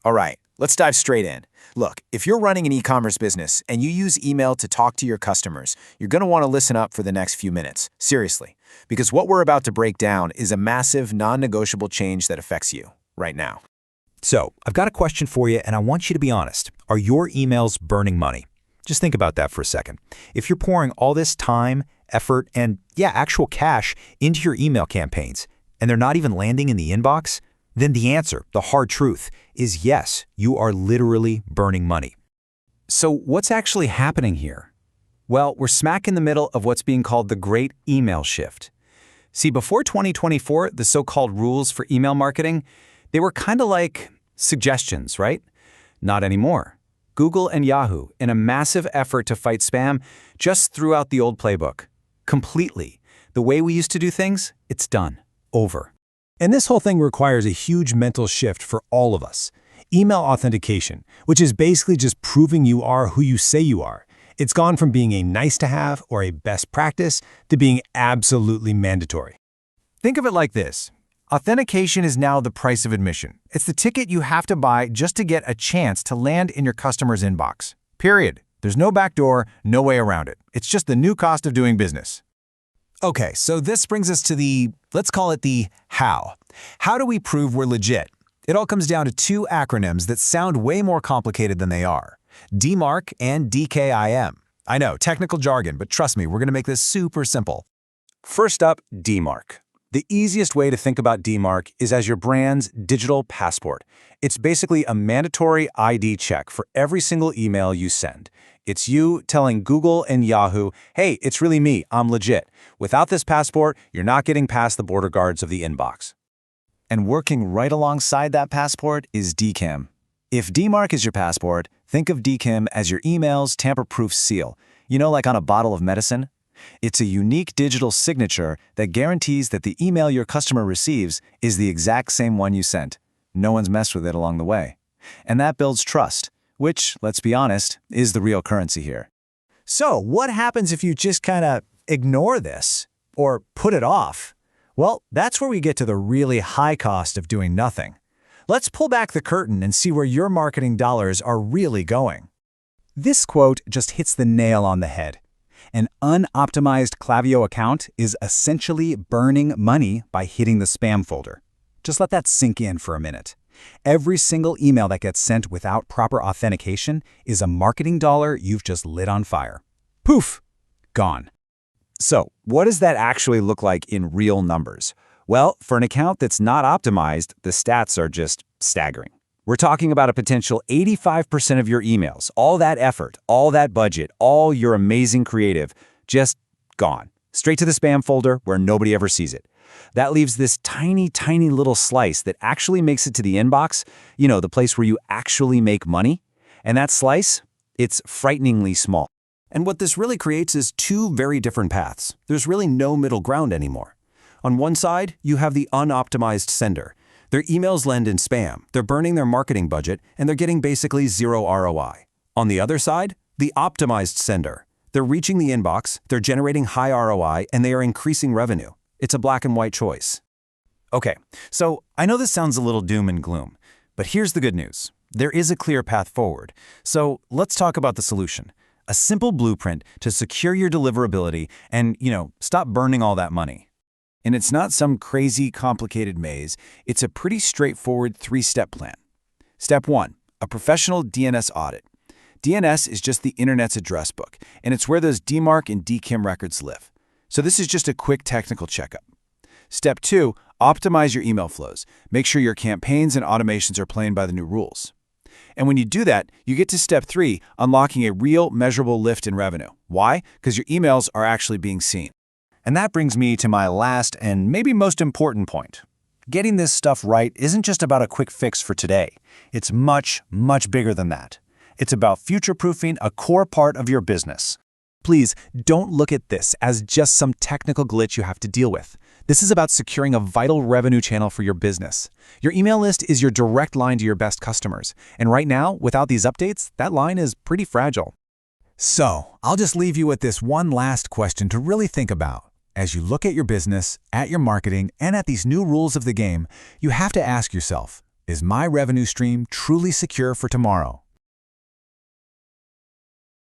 All right, let's dive straight in. Look, if you're running an e-commerce business and you use email to talk to your customers, you're going to want to listen up for the next few minutes. Seriously, because what we're about to break down is a massive, non-negotiable change that affects you right now. So, I've got a question for you, and I want you to be honest. Are your emails burning money? Just think about that for a second. If you're pouring all this time, effort, and actual cash into your email campaigns, and they're not even landing in the inbox, then the answer, the hard truth, is yes, you are literally burning money. So what's actually happening here? Well, we're smack in the middle of what's being called the Great Email Shift. See, before 2024, the so-called rules for email marketing, they were kind of like suggestions, right? Not anymore. Google and Yahoo, in a massive effort to fight spam, just threw out the old playbook. Completely. The way we used to do things, it's done. Over. And this whole thing requires a huge mental shift for all of us. Email authentication, which is basically just proving you are who you say you are. It's gone from being a nice-to-have or a best practice to being absolutely mandatory. Think of it like this. Authentication is now the price of admission. It's the ticket you have to buy just to get a chance to land in your customer's inbox. Period. There's no backdoor, no way around it. It's just the new cost of doing business. Okay, so this brings us to let's call it the how. How do we prove we're legit? It all comes down to two acronyms that sound way more complicated than they are. DMARC and DKIM. I know, technical jargon, but trust me, we're going to make this super simple. First up, DMARC. The easiest way to think about DMARC is as your brand's digital passport. It's basically a mandatory ID check for every single email you send. It's you telling Google and Yahoo, hey, it's really me, I'm legit. Without this passport, you're not getting past the border guards of the inbox. And working right alongside that passport is DKIM. If DMARC is your passport, think of DKIM as your email's tamper-proof seal. You know, like on a bottle of medicine? It's a unique digital signature that guarantees that the email your customer receives is the exact same one you sent. No one's messed with it along the way. And that builds trust, which, let's be honest, is the real currency here. So what happens if you just kind of ignore this or put it off? Well, that's where we get to the really high cost of doing nothing. Let's pull back the curtain and see where your marketing dollars are really going. This quote just hits the nail on the head. An unoptimized Klaviyo account is essentially burning money by hitting the spam folder. Just let that sink in for a minute. Every single email that gets sent without proper authentication is a marketing dollar you've just lit on fire. Poof! Gone. So, what does that actually look like in real numbers? Well, for an account that's not optimized, the stats are just staggering. We're talking about a potential 85% of your emails, all that effort, all that budget, all your amazing creative, just gone. Straight to the spam folder where nobody ever sees it. That leaves this tiny, tiny little slice that actually makes it to the inbox, you know, the place where you actually make money. And that slice, it's frighteningly small. And what this really creates is two very different paths. There's really no middle ground anymore. On one side, you have the unoptimized sender. Their emails land in spam, they're burning their marketing budget, and they're getting basically zero ROI. On the other side, the optimized sender. They're reaching the inbox, they're generating high ROI, and they are increasing revenue. It's a black and white choice. Okay, so I know this sounds a little doom and gloom, but here's the good news. There is a clear path forward. So let's talk about the solution. A simple blueprint to secure your deliverability and, stop burning all that money. And it's not some crazy, complicated maze. It's a pretty straightforward three-step plan. Step 1, a professional DNS audit. DNS is just the internet's address book, and it's where those DMARC and DKIM records live. So this is just a quick technical checkup. Step 2, optimize your email flows. Make sure your campaigns and automations are playing by the new rules. And when you do that, you get to step 3, unlocking a real, measurable lift in revenue. Why? Because your emails are actually being seen. And that brings me to my last and maybe most important point. Getting this stuff right isn't just about a quick fix for today. It's much, much bigger than that. It's about future-proofing a core part of your business. Please don't look at this as just some technical glitch you have to deal with. This is about securing a vital revenue channel for your business. Your email list is your direct line to your best customers. And right now, without these updates, that line is pretty fragile. So, I'll just leave you with this one last question to really think about. As you look at your business, at your marketing, and at these new rules of the game, you have to ask yourself, Is my revenue stream truly secure for tomorrow?